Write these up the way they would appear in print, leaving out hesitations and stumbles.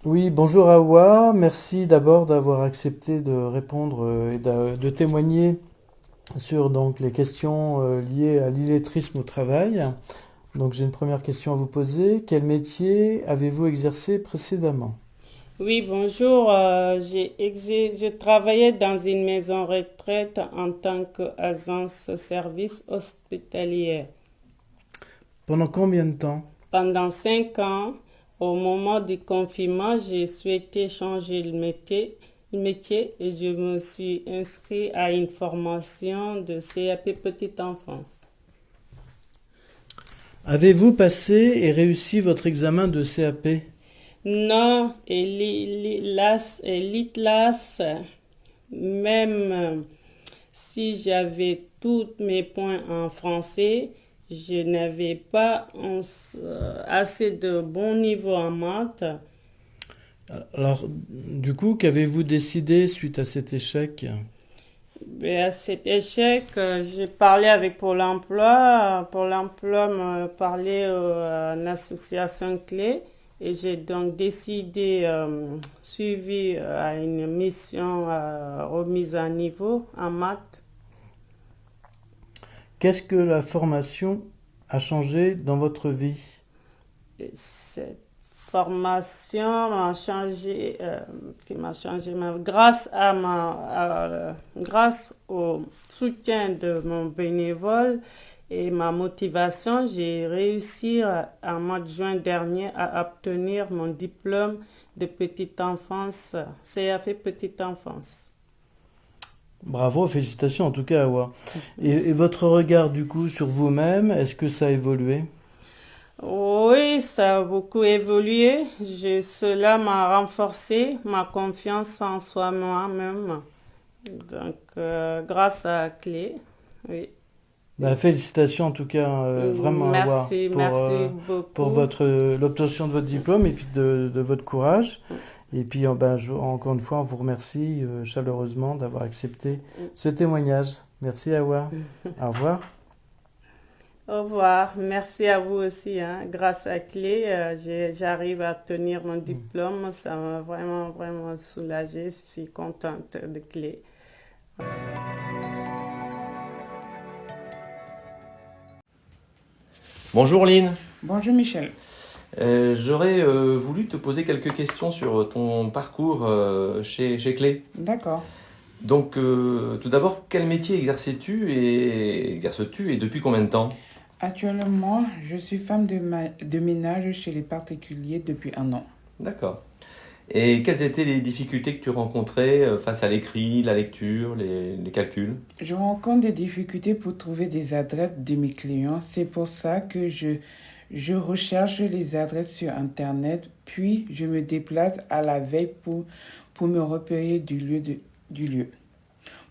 Oui, bonjour Awa, merci d'abord d'avoir accepté de répondre et de témoigner sur donc les questions liées à l'illettrisme au travail. Donc j'ai une première question à vous poser. Quel métier avez-vous exercé précédemment? Oui, bonjour. Je travaillais dans une maison retraite en tant qu'agence service hospitalier. Pendant combien de temps? Pendant 5 ans, au moment du confinement, j'ai souhaité changer le métier et je me suis inscrit à une formation de CAP Petite Enfance. Avez-vous passé et réussi votre examen de CAP? Non, l'ITLAS, même si j'avais tous mes points en français, je n'avais pas assez de bon niveau en maths. Alors, du coup, qu'avez-vous décidé suite à cet échec? Et à cet échec, j'ai parlé avec Pôle emploi. Pôle emploi me parlait à une association clé et j'ai donc décidé, suivi à une mission remise à niveau en maths. Qu'est-ce que la formation a changé dans votre vie? Cette formation qui m'a changé grâce au soutien de mon bénévole et ma motivation, j'ai réussi en mois de juin dernier à obtenir mon diplôme de petite enfance, CAF petite enfance. Bravo, félicitations en tout cas, Awa. Et votre regard du coup sur vous-même, est-ce que ça a évolué? Oui, ça a beaucoup évolué. Cela m'a renforcé ma confiance en soi moi-même. Donc, grâce à Clé, oui. Bah, félicitations en tout cas, vraiment Awa, Merci, merci pour beaucoup. l'obtention de votre diplôme et puis de votre courage. Et puis ben, encore une fois, on vous remercie chaleureusement d'avoir accepté ce témoignage. Merci Awa. Au revoir. Au revoir. Merci à vous aussi, hein. Grâce à Clé, j'arrive à tenir mon diplôme. Ça m'a vraiment, vraiment soulagée. Je suis contente de Clé. Bonjour Lynn. Bonjour Michel. J'aurais voulu te poser quelques questions sur ton parcours chez Clé. D'accord. Donc, tout d'abord, quel métier exerces-tu et depuis combien de temps? Actuellement, je suis femme de ménage chez les particuliers depuis un an. D'accord. Et quelles étaient les difficultés que tu rencontrais face à l'écrit, la lecture, les calculs? Je rencontre des difficultés pour trouver des adresses de mes clients. C'est pour ça que je recherche les adresses sur Internet, puis je me déplace à la veille pour me repérer du lieu.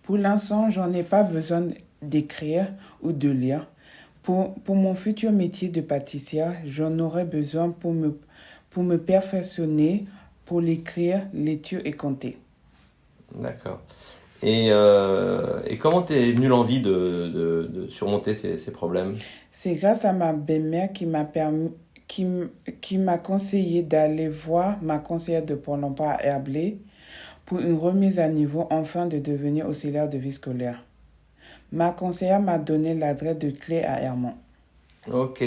Pour l'instant, j'en ai pas besoin d'écrire ou de lire. Pour mon futur métier de pâtissière, j'en aurais besoin pour me perfectionner, pour l'écrire, l'étude et compter. D'accord. Et comment t'es venue l'envie de surmonter ces problèmes? C'est grâce à ma belle-mère qui m'a conseillé d'aller voir ma conseillère de Pôle emploi à Herblay pour une remise à niveau afin de devenir auxiliaire de vie scolaire. Ma conseillère m'a donné l'adresse de Clé à Hermont. Ok.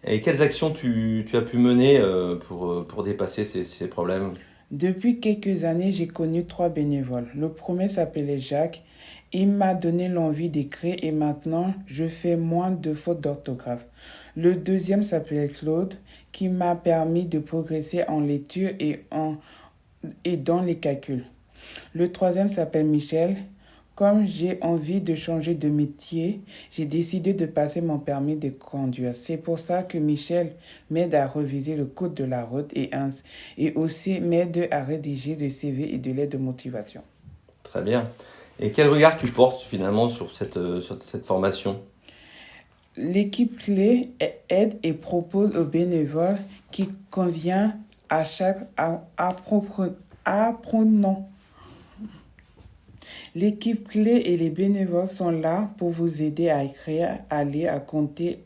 Et quelles actions tu as pu mener pour dépasser ces problèmes? Depuis quelques années, j'ai connu trois bénévoles. Le premier s'appelait Jacques. Il m'a donné l'envie d'écrire et maintenant je fais moins de fautes d'orthographe. Le deuxième s'appelait Claude, qui m'a permis de progresser en lecture et dans les calculs. Le troisième s'appelle Michel. Comme j'ai envie de changer de métier, j'ai décidé de passer mon permis de conduire. C'est pour ça que Michel m'aide à réviser le code de la route et aussi m'aide à rédiger des CV et de l'aide de motivation. Très bien. Et quel regard tu portes finalement sur cette formation? L'équipe clé aide et propose aux bénévoles qui convient à chaque apprenant. L'équipe clé et les bénévoles sont là pour vous aider à écrire, à lire, à compter,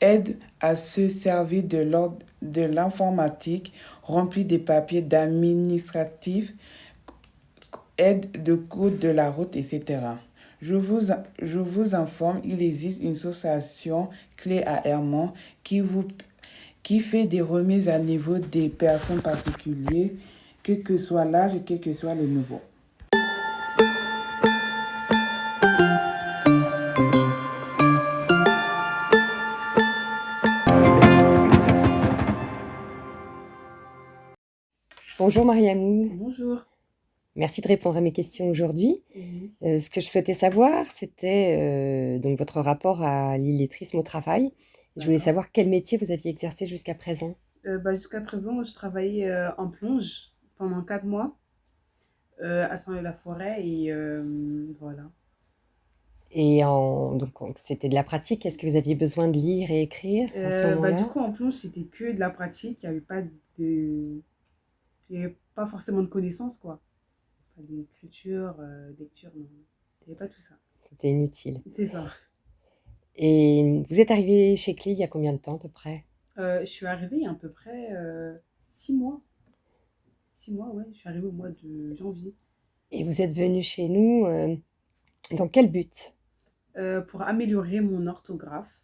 aide à se servir de l'informatique, remplir des papiers d'administratifs, aide de code de la route, etc. Je vous informe, il existe une association clé à Hermont qui fait des remises à niveau des personnes particulières, quel que soit l'âge et quel que soit le niveau. Bonjour Mariamou, Bonjour. merci de répondre à mes questions aujourd'hui. Ce que je souhaitais savoir, c'était donc votre rapport à l'illettrisme au travail. Je voulais D'accord. savoir quel métier vous aviez exercé jusqu'à présent. Jusqu'à présent, je travaillais en plonge pendant 4 mois à Saint-Leu-la-Forêt et voilà. Et donc c'était de la pratique. Est-ce que vous aviez besoin de lire et écrire à ce moment-là? Du coup, en plonge, c'était que de la pratique. Il n'y avait pas forcément de connaissances, quoi. Pas d'écriture, lecture, non. Il n'y avait pas tout ça. C'était inutile. C'est ça. Et vous êtes arrivé chez Clé il y a combien de temps à peu près? Je suis arrivée il y a à peu près 6 mois. 6 mois, ouais. Je suis arrivée au mois de janvier. Et vous êtes venu chez nous dans quel but? Pour améliorer mon orthographe.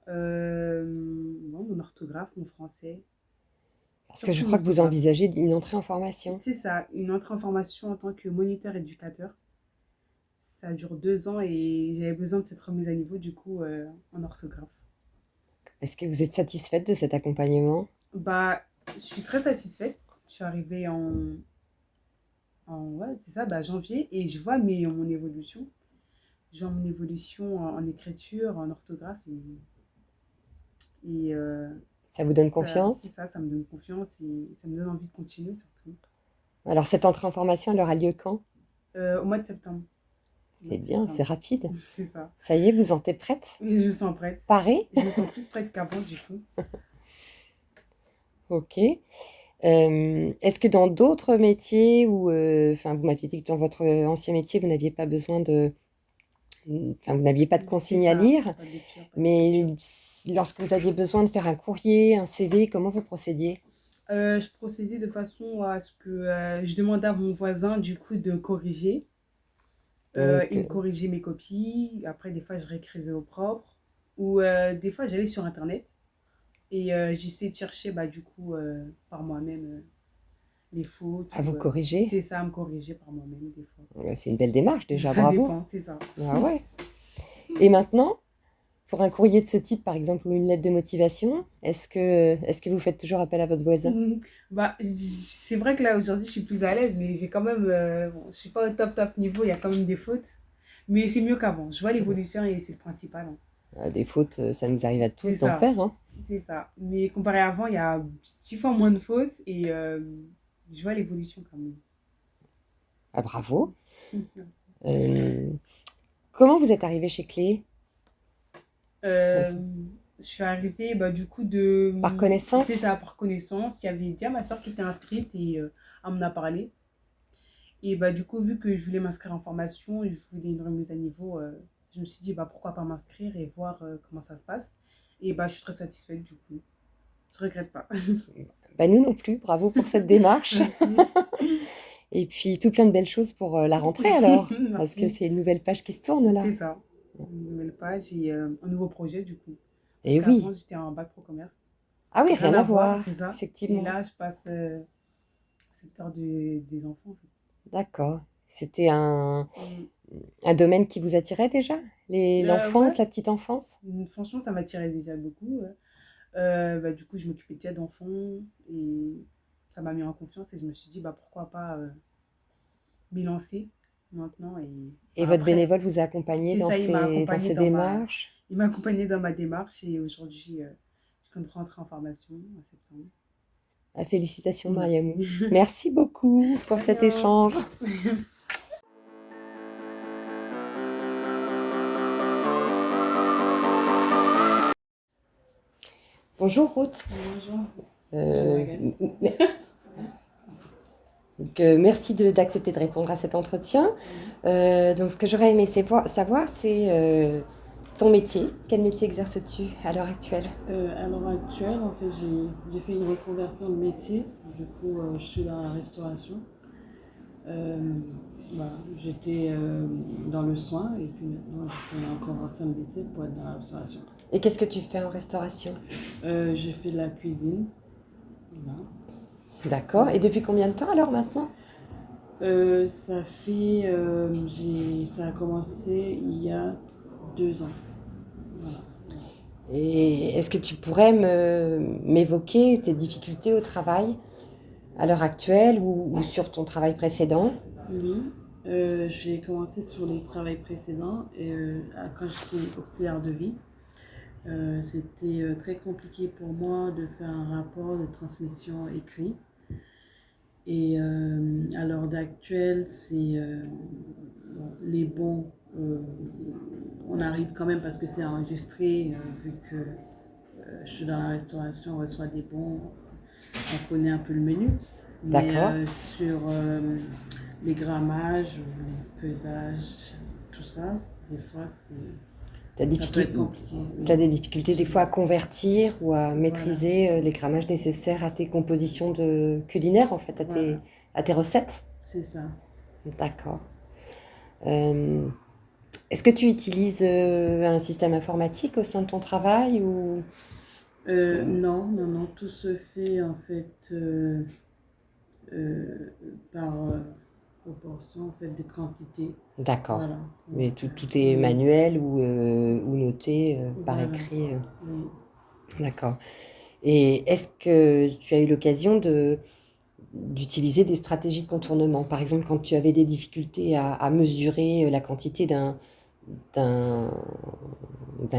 Mon orthographe, mon français. Parce que je Surtout crois que vous l'orthographe. envisagez une entrée en formation. C'est ça, une entrée en formation en tant que moniteur éducateur. Ça dure 2 ans et j'avais besoin de cette remise à niveau, du coup, en orthographe. Est-ce que vous êtes satisfaite de cet accompagnement? Je suis très satisfaite. Je suis arrivée ouais, c'est ça, janvier, et je vois mon évolution. Je vois mon évolution en écriture, en orthographe, et Ça vous donne c'est confiance? ça, ça me donne confiance et ça me donne envie de continuer surtout. Alors cette entrée en formation, elle aura lieu quand? Au mois de septembre. C'est bien, c'est rapide. C'est ça. Ça y est, vous sentez prête? Et je me sens prête. Parée? Je me sens plus prête qu'avant, du coup. Ok. Est-ce que dans d'autres métiers ou vous m'aviez dit que dans votre ancien métier, vous n'aviez pas besoin de, vous n'aviez pas de consignes à C'est ça, lire, pas de lecture, pas de mais écriture. lorsque vous aviez besoin de faire un courrier, un CV, comment vous procédiez? Je procédais de façon à ce que je demandais à mon voisin, du coup, de corriger. Donc, Il me corrigeait mes copies. Après, des fois, je réécrivais au propre. Ou des fois, j'allais sur Internet et j'essayais de chercher, du coup, par moi-même les fautes. à vous corriger? C'est ça, à me corriger par moi-même, des fois. C'est une belle démarche déjà, Ça bravo. dépend, c'est ça. Ah ouais. Et maintenant, pour un courrier de ce type, par exemple, ou une lettre de motivation, est-ce que vous faites toujours appel à votre voisin? C'est vrai que là, aujourd'hui, je suis plus à l'aise, mais j'ai quand même... je suis pas au top niveau, il y a quand même des fautes. Mais c'est mieux qu'avant. Je vois l'évolution et c'est le principal, hein. Des fautes, ça nous arrive à tous C'est d'en ça. faire, hein. C'est ça. Mais comparé à avant, il y a 10 fois moins de fautes et je vois l'évolution quand même. Ah, bravo. Merci. Comment vous êtes arrivé chez Clé? Je suis arrivée du coup de... Par connaissance? C'est ça, par connaissance. Il y avait déjà ma soeur qui était inscrite et elle m'en a parlé. Et du coup, vu que je voulais m'inscrire en formation et je voulais une remise à niveau, je me suis dit pourquoi pas m'inscrire et voir comment ça se passe. Et je suis très satisfaite du coup. Je regrette pas. Nous non plus, bravo pour cette démarche. Merci. Et puis tout plein de belles choses pour la rentrée alors, parce que Merci. c'est une nouvelle page qui se tourne là. C'est ça. Une nouvelle page et un nouveau projet du coup. Et Parce oui. qu'avant, j'étais en bac pro commerce. Ah oui, rien à voir, c'est ça. effectivement. Et là, je passe au secteur des enfants. En fait. D'accord. C'était un domaine qui vous attirait déjà? L'enfance, Ouais. la petite enfance? Franchement, ça m'attirait déjà beaucoup. Du coup, je m'occupais déjà d'enfants et ça m'a mis en confiance et je me suis dit pourquoi pas m'y lancer maintenant. Et votre après, bénévole vous a accompagné c'est dans ça, il m'a ces accompagné démarches? Il m'a accompagné dans ma démarche et aujourd'hui, je compte rentrer en formation en septembre. Ah, félicitations Merci. Mariamou. Merci beaucoup pour cet Rien. échange. Bonjour Ruth. Bonjour. Merci d'accepter de répondre à cet entretien. Donc, ce que j'aurais aimé savoir, c'est ton métier, quel métier exerces-tu à l'heure actuelle? À l'heure actuelle, en fait, j'ai fait une reconversion de métier. Du coup, je suis dans la restauration. Euh, voilà, j'étais dans le soin et puis maintenant, j'ai fait une reconversion de métier pour être dans la restauration. Et qu'est-ce que tu fais en restauration? J'ai fait de la cuisine. Voilà. D'accord. Et depuis combien de temps alors maintenant? Ça a commencé il y a 2 ans. Voilà. Et est-ce que tu pourrais m'évoquer tes difficultés au travail à l'heure actuelle ou sur ton travail précédent? Oui, j'ai commencé sur les travails précédents et quand j'étais auxiliaire de vie. C'était très compliqué pour moi de faire un rapport de transmission écrit. Et à l'heure d'actuelle, les bons, on arrive quand même parce que c'est enregistré, vu que je suis dans la restauration, on reçoit des bons, on connaît un peu le menu. Mais D'accord. sur les grammages ou les pesages, tout ça, des fois, T'as ça peut être compliqué. Oui. T'as des difficultés des fois à convertir ou à Voilà, maîtriser les grammages nécessaires à tes compositions culinaires, en fait, voilà, à tes recettes? c'est ça. D'accord. Euh, Est-ce que tu utilises un système informatique au sein de ton travail ou... Non, non, non, tout se fait en fait par proportion en fait des quantités. D'accord. Voilà. Mais Donc, tout est oui, manuel ou noté par voilà. écrit. Oui. D'accord. Et est-ce que tu as eu l'occasion d'utiliser des stratégies de contournement? Par exemple, quand tu avais des difficultés à mesurer la quantité d'un, d'un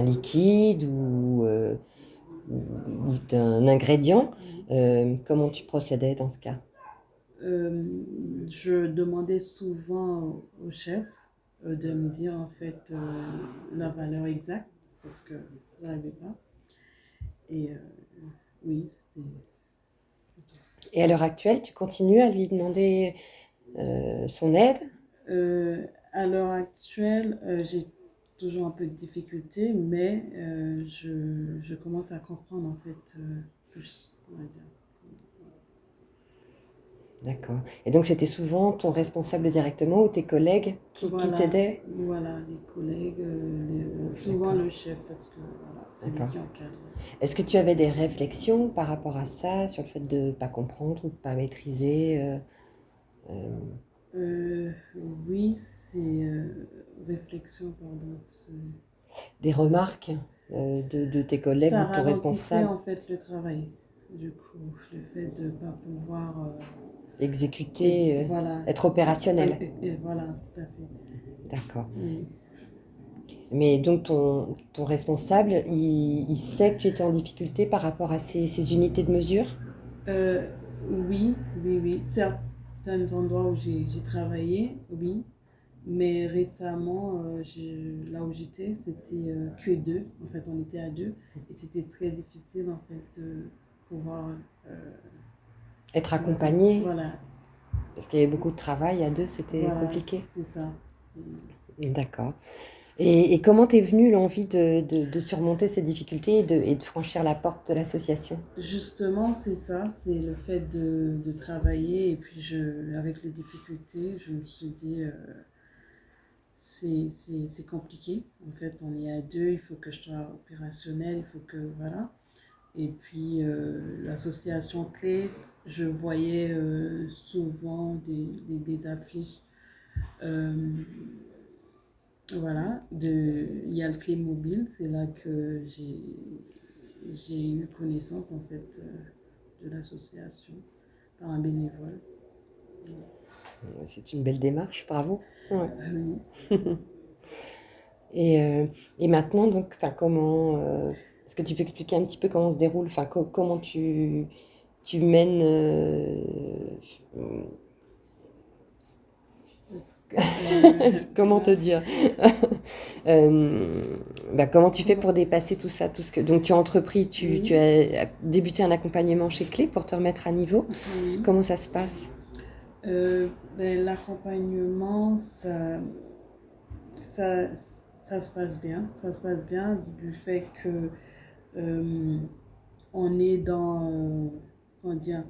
liquide ou d'un ingrédient, comment tu procédais dans ce cas? Je demandais souvent au chef de me dire en fait la valeur exacte parce que je n'arrivais pas. Et oui, c'était plutôt ça. Et à l'heure actuelle, tu continues à lui demander son aide? À l'heure actuelle, j'ai toujours un peu de difficulté, mais je commence à comprendre en fait plus, on va dire. D'accord. Et donc, c'était souvent ton responsable directement ou tes collègues qui Voilà, t'aidaient? voilà, les collègues, souvent D'accord. le chef parce que voilà, c'est lui D'accord. qui encadre. Est-ce que tu avais des réflexions par rapport à ça, sur le fait de ne pas comprendre ou de ne pas maîtriser euh, Euh, oui, c'est réflexion, pardon. des remarques de tes collègues Ça ou de ton ralentissait responsable? en fait le travail. Du coup, le fait de ne pas pouvoir Exécuter, voilà, être opérationnel. et voilà, tout à fait. D'accord. Oui. Mais donc ton responsable, il sait que tu étais en difficulté par rapport à ces unités de mesure? Euh, oui, oui, oui. Certains endroits où j'ai travaillé, oui. Mais récemment, là où j'étais, c'était que deux. En fait, on était à deux. Et c'était très difficile, en fait, de pouvoir... Être accompagné, voilà, parce qu'il y avait beaucoup de travail à deux, c'était voilà, compliqué. c'est ça. D'accord. Et comment t'es venue l'envie de surmonter ces difficultés et de franchir la porte de l'association? Justement, c'est ça, c'est le fait de travailler. Et puis, avec les difficultés, je me suis dit, c'est compliqué. En fait, on est à deux, il faut que je sois opérationnelle, il faut que, voilà. Et puis, l'association Clé, je voyais souvent des affiches. euh, voilà, il y a le Clé Mobile, c'est là que j'ai eu connaissance, en fait, de l'association par un bénévole. C'est une belle démarche, bravo. Ouais. Oui. Et maintenant, donc, enfin, comment est-ce que tu peux expliquer un petit peu comment se déroule, enfin, comment tu mènes, comment te dire, comment tu fais pour dépasser tout ça, tout ce que donc tu as entrepris, tu Oui. as débuté un accompagnement chez Clé pour te remettre à niveau. Oui. Comment ça se passe? L'accompagnement, ça, ça se passe bien. Ça se passe bien du fait que on est comment dire,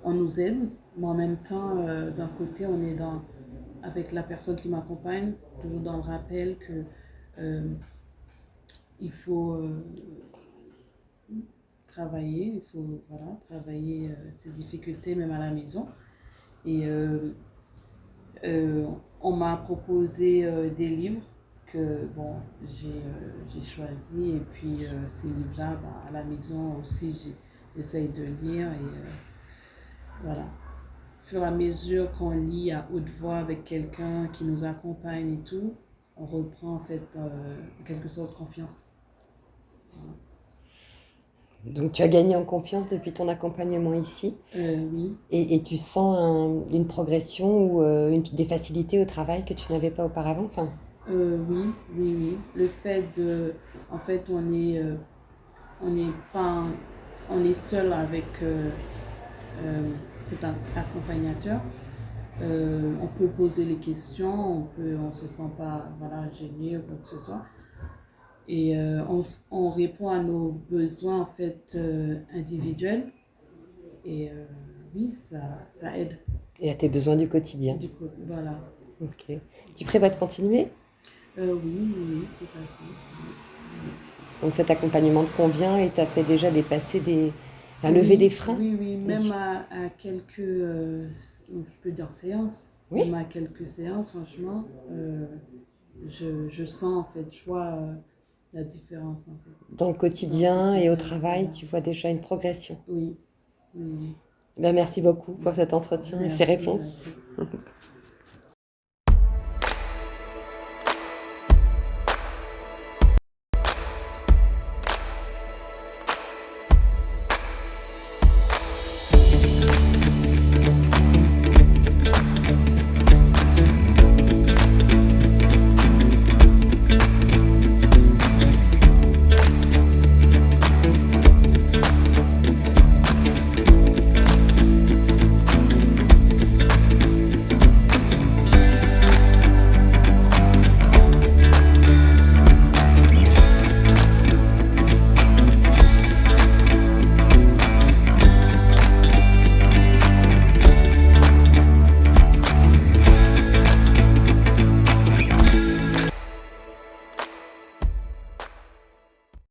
on nous aide, mais en même temps, d'un côté, on est avec la personne qui m'accompagne, toujours dans le rappel que il faut travailler, il faut voilà, travailler ses difficultés même à la maison. Et on m'a proposé des livres que bon, j'ai choisi et puis ces livres-là, bah, à la maison aussi, j'essaye de lire et voilà. Au fur et à mesure qu'on lit à haute voix avec quelqu'un qui nous accompagne et tout, on reprend en fait en quelque sorte confiance. Voilà. Donc tu as gagné en confiance depuis ton accompagnement ici Oui. et tu sens une progression ou des facilités au travail que tu n'avais pas auparavant, enfin, Oui, oui, oui. Le fait en fait, on est pas, on est seul avec cet accompagnateur. On peut poser les questions, on se sent pas, voilà, gêné ou quoi que ce soit. Et on répond à nos besoins en fait individuels. Et oui, ça aide. et à tes besoins du quotidien. Du coup, voilà. Ok. Tu prévois de continuer? Oui, oui, oui, tout à fait. Donc cet accompagnement te convient et t'a fait déjà dépasser lever des freins? Oui, oui, même à quelques, je peux dire séances, Oui. même à quelques séances, franchement, je sens en fait, je vois la différence en fait. Dans le quotidien et au quotidien, travail, voilà. tu vois déjà une progression. Oui, oui, oui. Ben, merci beaucoup pour cet entretien et ces Merci, réponses. merci.